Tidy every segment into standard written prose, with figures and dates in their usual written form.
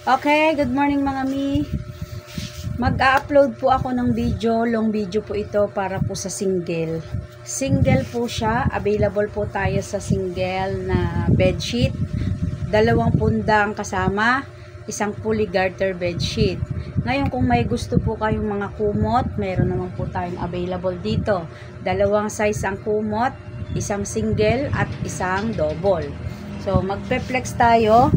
Okay, good morning mga mi. Mag-upload po ako ng video, long video po ito para po sa single. Single po siya, available po tayo sa single na bedsheet. 2 pundang kasama, isang fully garter bedsheet. Ngayon kung may gusto po kayong mga kumot, meron naman po tayong available dito. 2 size ang kumot, isang single at isang double. So magpe-flex tayo.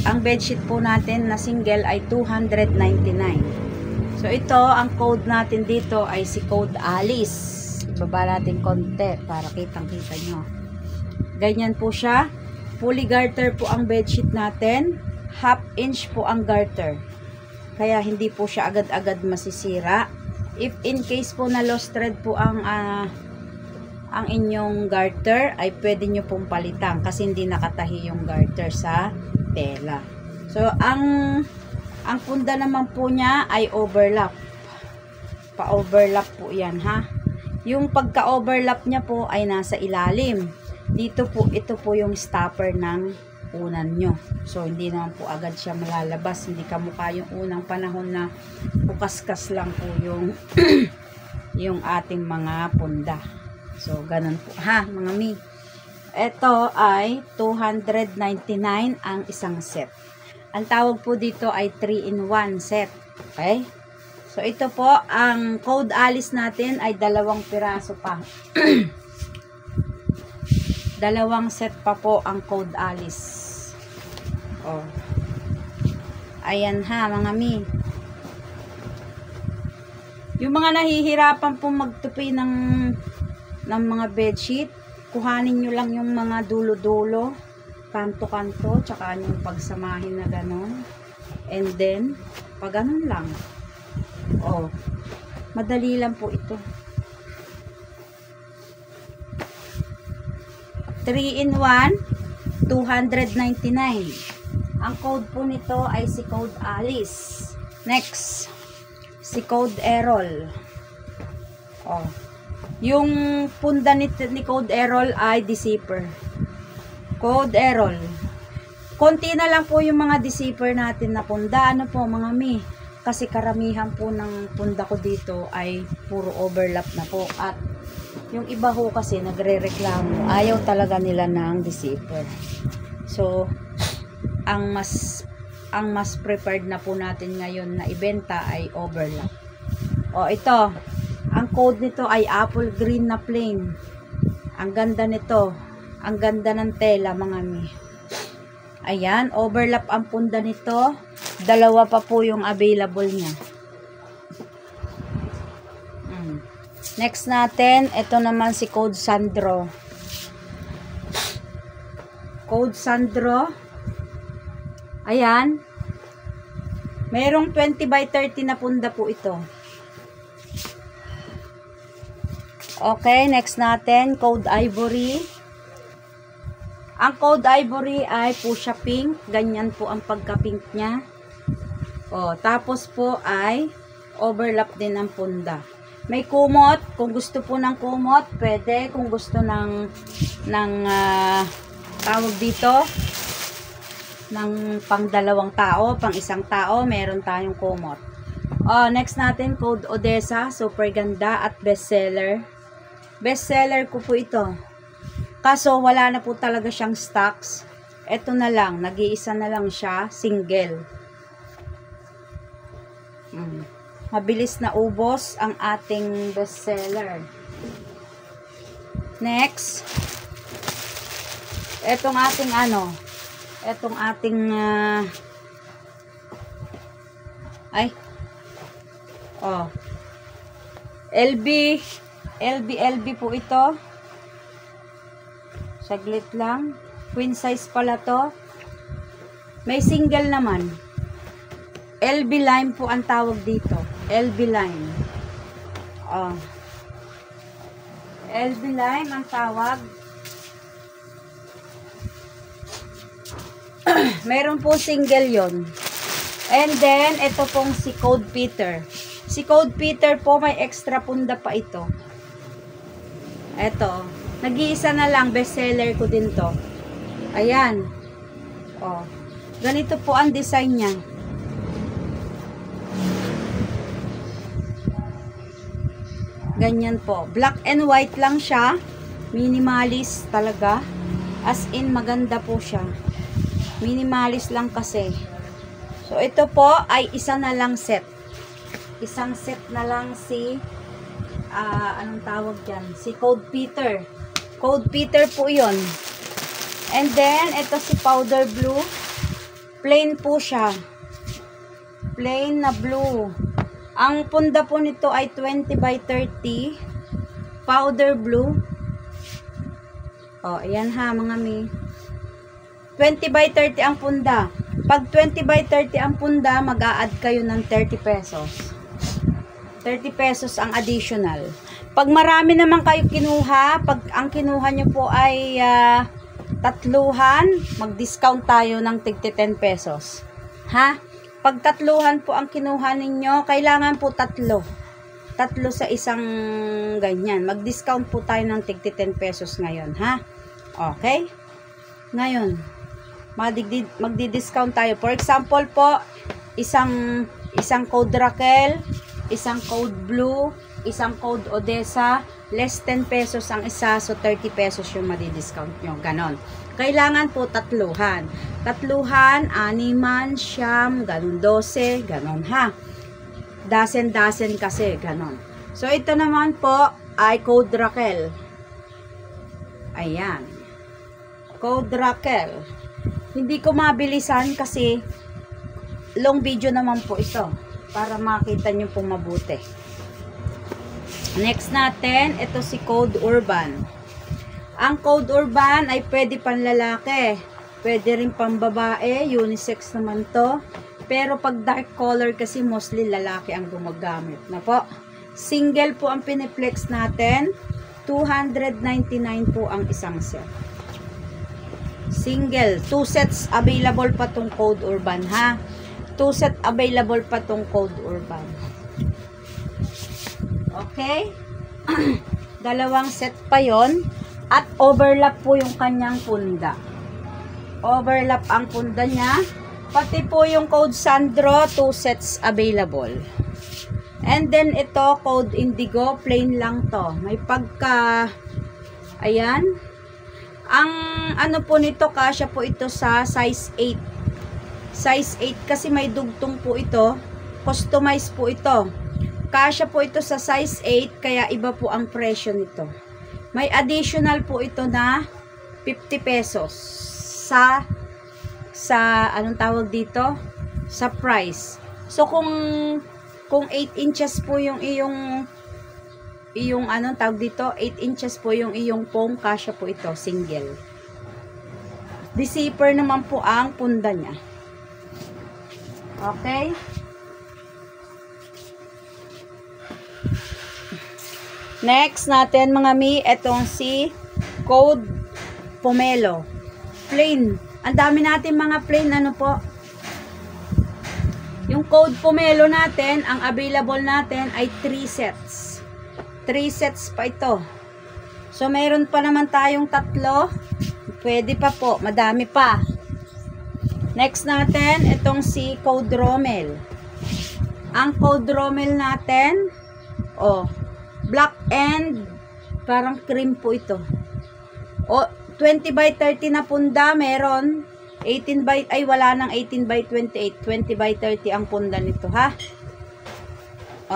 Ang bedsheet po natin na single ay 299. So ito, ang code natin dito ay si code Alice. Ibaba natin konti para kitang-kita nyo. Ganyan po siya. Fully garter po ang bedsheet natin. 1/2 inch po ang garter. Kaya hindi po siya agad-agad masisira. If in case po na lost thread po ang inyong garter, ay pwede nyo pong palitan kasi hindi nakatahi yung garter sa tela. So, ang punda naman po niya ay overlap. Pa-overlap po yan, ha? Yung pagka-overlap niya po ay nasa ilalim. Dito po, ito po yung stopper ng unan nyo. So, hindi naman po agad siya malalabas. Hindi kamukha yung unang panahon na bukas-kas lang po yung yung ating mga punda. So, ganun po, ha, mga mi. Ito ay 299 ang isang set. Ang tawag po dito ay 3-in-1 set. Okay? So, ito po, ang code Alice natin ay 2 piraso pa. 2 set pa po ang code Alice. Oh. Ayan ha, mga mi. Yung mga nahihirapan po magtupi ng mga bedsheet, kuhanin nyo lang yung mga dulo-dulo, kanto-kanto, tsaka yung pagsamahin na ganon. And then, pag ganon lang. Oh, madali lang po ito. 3-in-1, 299. Ang code po nito ay si code Alice. Next, si code Errol. Oh. Yung punda ni code Errol ay deceiver. Code Errol. Konti na lang po yung mga deceiver natin na punda. Ano po mga mi? Kasi karamihan po ng punda ko dito ay puro overlap na po. At yung iba ho kasi nagre-reklamo. Ayaw talaga nila ng deceiver. So, ang mas preferred na po natin ngayon na ibenta ay overlap. O ito. Ang code nito ay apple green na plain. Ang ganda nito. Ang ganda ng tela, mga mi. Ayan, overlap ang punda nito. 2 pa po yung available niya. Next natin, ito naman si code Sandro. Code Sandro. Ayan. Merong 20 by 30 na punda po ito. Okay, next natin, code Ivory. Ang code Ivory ay fuchsia pink. Ganyan po ang pagka-pink niya. O, tapos po ay overlap din ang punda. May kumot. Kung gusto po ng kumot, pwede. Kung gusto ng tawag dito, ng pang 2 tao, pang 1 tao, meron tayong kumot. O, next natin, code Odessa. Super ganda at bestseller. Bestseller ko po ito. Kaso wala na po talaga siyang stocks. Ito na lang, nag-iisa na lang siya, single. Mabilis na ubos ang ating bestseller. Next, etong ating LB po ito. Saglit lang. Queen size pala to. May single naman. LB line po ang tawag dito. LB line. Oh. LB line ang tawag. Meron po single yon. And then, ito pong si code Peter. Si code Peter po may extra punda pa ito. Eto, nag-iisa na lang, bestseller ko din to. Ayan. Oh. 2 Ganito po ang design niya. Ganyan po. Black and white lang siya. Minimalist talaga. As in, maganda po siya. Minimalist lang kasi. So, ito po ay isa na lang set. Isang set na lang si, anong tawag dyan? Si Code Peter. Code Peter po yun. And then, ito si powder blue. Plain po siya. Plain na blue. Ang punda po nito ay 20 by 30. Powder blue. O, ayan ha, mga mi. 20 by 30 ang punda. Pag 20 by 30 ang punda, mag-a-add kayo ng 30 pesos. 30 pesos ang additional. Pag marami naman kayo kinuha, pag ang kinuha nyo po ay tatluhan, mag-discount tayo ng tigti 10 pesos. Ha? Pag tatluhan po ang kinuha ninyo, kailangan po tatlo. Tatlo sa isang ganyan. Mag-discount po tayo ng tigti 10 pesos ngayon. Ha? Okay? Ngayon, magdi-discount tayo. For example po, isang code Raquel, isang code Blue, isang code Odessa, less 10 pesos ang isa, so 30 pesos yung madi-discount nyo. Ganon. Kailangan po tatluhan. Tatluhan, animan, siyam, ganon, 12, ganon ha. Dasen kasi, ganon. So, ito naman po ay code Raquel. Ayan. Code Raquel. Hindi ko mabilisan kasi long video naman po ito para makita nyo po mabuti. Next natin, ito si Code Urban. Ang Code Urban ay pwede panlalaki, pwede rin pambabae, unisex naman to. Pero pag dark color kasi mostly lalaki ang gumagamit na po. Single po ang piniplex natin, 299 po ang isang set. Single, 2 sets available pa tong Code Urban ha. 2 set available pa tong Code Urban. Okay? Dalawang set pa yon at overlap po yung kanyang punda. Overlap ang punda niya. Pati po yung Code Sandro, 2 sets available. And then ito, Code Indigo, plain lang to. May pagka, ayan. Ang ano po nito, kasya po ito sa size 8. Size 8 kasi may dugtong po ito. Customize po ito. Kasya po ito sa size 8, kaya iba po ang presyo nito. May additional po ito na 50 pesos sa anong tawag dito? Sa price. So kung 8 inches po yung iyong anong tawag dito, 8 inches po yung iyong pong, kasya po ito, single. The zipper naman po ang punda niya. Okay? Next natin mga mi, etong si Code Pomelo. Plain. Ang dami natin mga plain, ano po? Yung Code Pomelo natin, ang available natin ay 3 sets. 3 sets pa ito. So, mayroon pa naman tayong 3. Pwede pa po. Madami pa. Next natin, itong si Code Rommel. Ang Code Rommel natin, black and parang cream po ito. 20 by 30 na punda, meron 18 by, ay wala nang 18 by 28, 20 by 30 ang punda nito ha.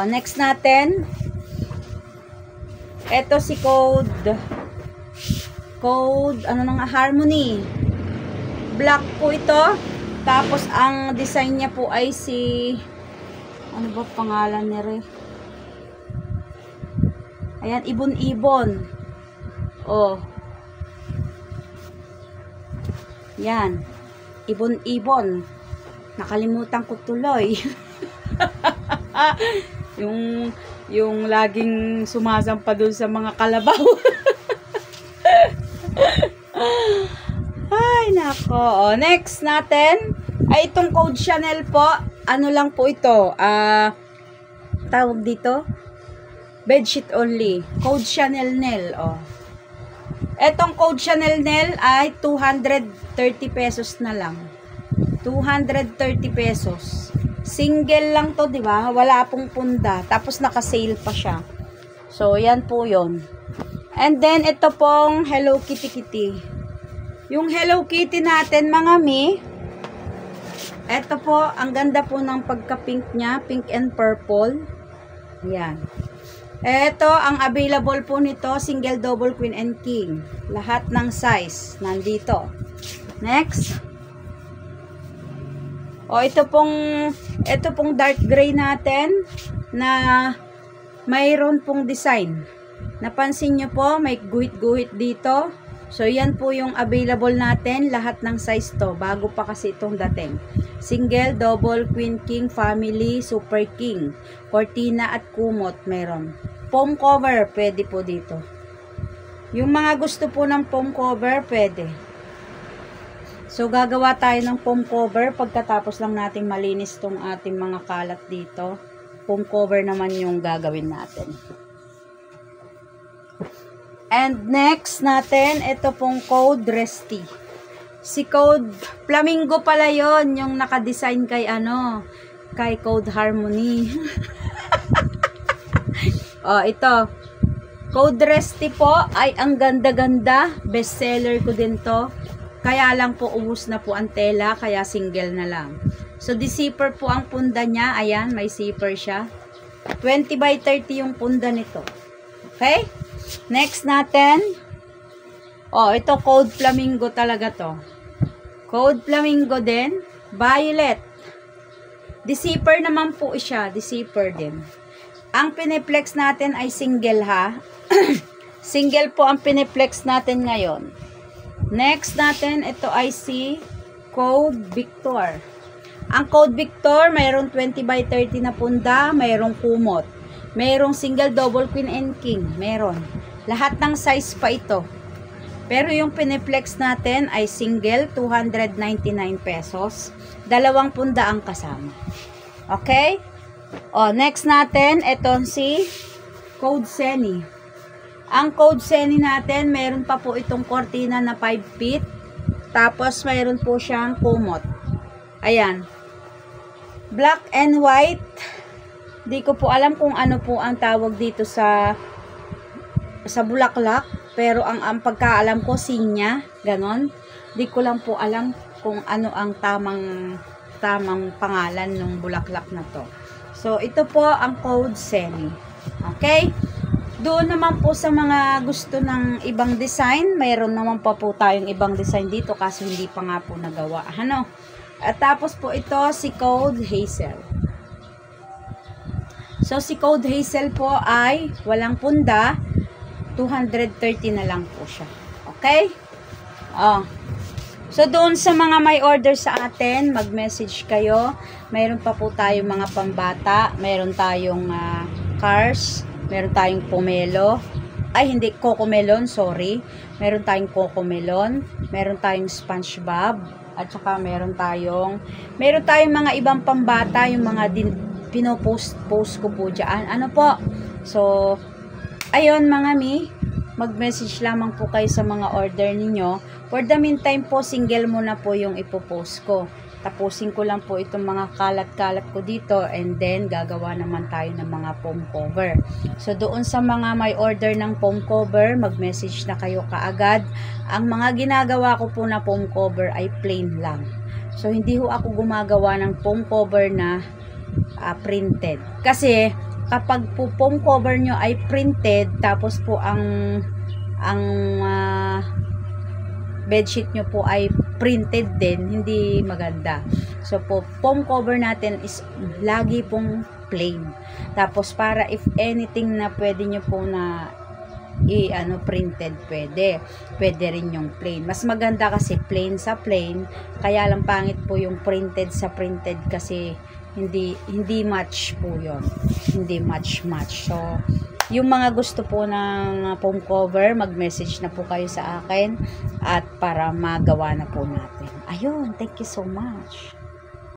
Next natin, eto si Code ano nang Harmony. Black po ito. Tapos ang design niya po ay si, ano ba pangalan niya rin? Ayan, ibon-ibon. Yan. Ibon-ibon. Nakalimutan ko tuloy. yung laging sumasampa doon sa mga kalabaw. Ay, nako. Next natin ay itong Code Chanel po. Ano lang po ito? Tawag dito? Bedsheet only. Code Chanel Nail. Etong Code Chanel Nail ay 230 pesos na lang. 230 pesos. Single lang to, di ba? Wala pong punda. Tapos naka-sale pa siya. So, yan po yon. And then, ito pong Hello Kitty Kitty. Yung Hello Kitty natin, mga mi, ito po, ang ganda po ng pagka-pink niya. Pink and purple. Yan. Ito, ang available po nito, single, double, queen, and king. Lahat ng size, nandito. Next. O, ito pong dark gray natin na mayroon pong design. Napansin nyo po, may guhit-guhit dito. So, yan po yung available natin. Lahat ng size to. Bago pa kasi itong dating. Single, double, queen, king, family, super king. Cortina at kumot meron. Foam cover, pwede po dito. Yung mga gusto po ng foam cover, pwede. So, gagawa tayo ng foam cover pagkatapos lang nating malinis tong ating mga kalat dito. Foam cover naman yung gagawin natin. And next natin, ito pong Code Resty. Si Code Flamingo pala yon, yung nakadesign kay kay Code Harmony. Oh, ito. Code Resty po ay ang ganda-ganda. Best seller ko din to. Kaya lang po ubos na po ang tela, kaya single na lang. So, di zipper po ang punda niya. Ayan, may zipper siya. 20 by 30 yung punda nito. Okay? Next natin. Oh, ito Code Flamingo talaga to. Code Flamingo din. Violet. Di zipper naman po siya. Di zipper din. Ang piniplex natin ay single ha. Single po ang piniplex natin ngayon. Next natin, ito ay si Code Victor. Ang Code Victor, mayroong 20 by 30 na punda, mayroong kumot. Mayroong single, double, queen, and king. Mayroon. Lahat ng size pa ito. Pero yung piniplex natin ay single, 299 pesos. Dalawang punda ang kasama. Okay? O, next natin, ito si Code Seni. Ang Code Seni natin, meron pa po itong cortina na 5 feet. Tapos, mayroon po siyang kumot. Ayan. Black and white. Di ko po alam kung ano po ang tawag dito sa bulaklak. Pero ang pagkaalam ko, sinya. Ganon. Di ko lang po alam kung ano ang tamang pangalan ng bulaklak na to. So, ito po ang Code Seni. Okay? Doon naman po sa mga gusto ng ibang design, mayroon naman pa po tayong ibang design dito kasi hindi pa nga po nagawa. Ano? At tapos po ito si Code Hazel. So si Code Hazel po ay walang punda, 230 na lang po siya. Okay? Oh. So doon sa mga may order sa atin, mag-message kayo. Mayroon pa po tayong mga pambata, mayroon tayong cars, meron tayong pomelo. Ay, hindi, cocomelon, sorry. Meron tayong cocomelon. Meron tayong SpongeBob. At saka meron tayong mga ibang pambata, yung mga pinopost ko po dyan. Ano po? So, ayun mga mi, mag-message lamang po kayo sa mga order ninyo. For the meantime po, single muna po yung ipopost ko. Tapusin ko lang po itong mga kalat-kalat ko dito and then gagawa naman tayo ng mga foam cover. So doon sa mga may order ng foam cover, mag-message na kayo kaagad. Ang mga ginagawa ko po na foam cover ay plain lang. So hindi ho ako gumagawa ng foam cover na printed. Kasi kapag po foam cover nyo ay printed, tapos po ang bedsheet nyo po ay printed din, hindi maganda. So po, foam cover natin is lagi pong plain. Tapos para if anything na pwede nyo po na printed, pwede rin yung plain. Mas maganda kasi plain sa plain, kaya lang pangit po yung printed sa printed kasi hindi match po yon, hindi match. So yung mga gusto po ng foam cover, mag-message na po kayo sa akin at para magawa na po natin. Ayun, thank you so much.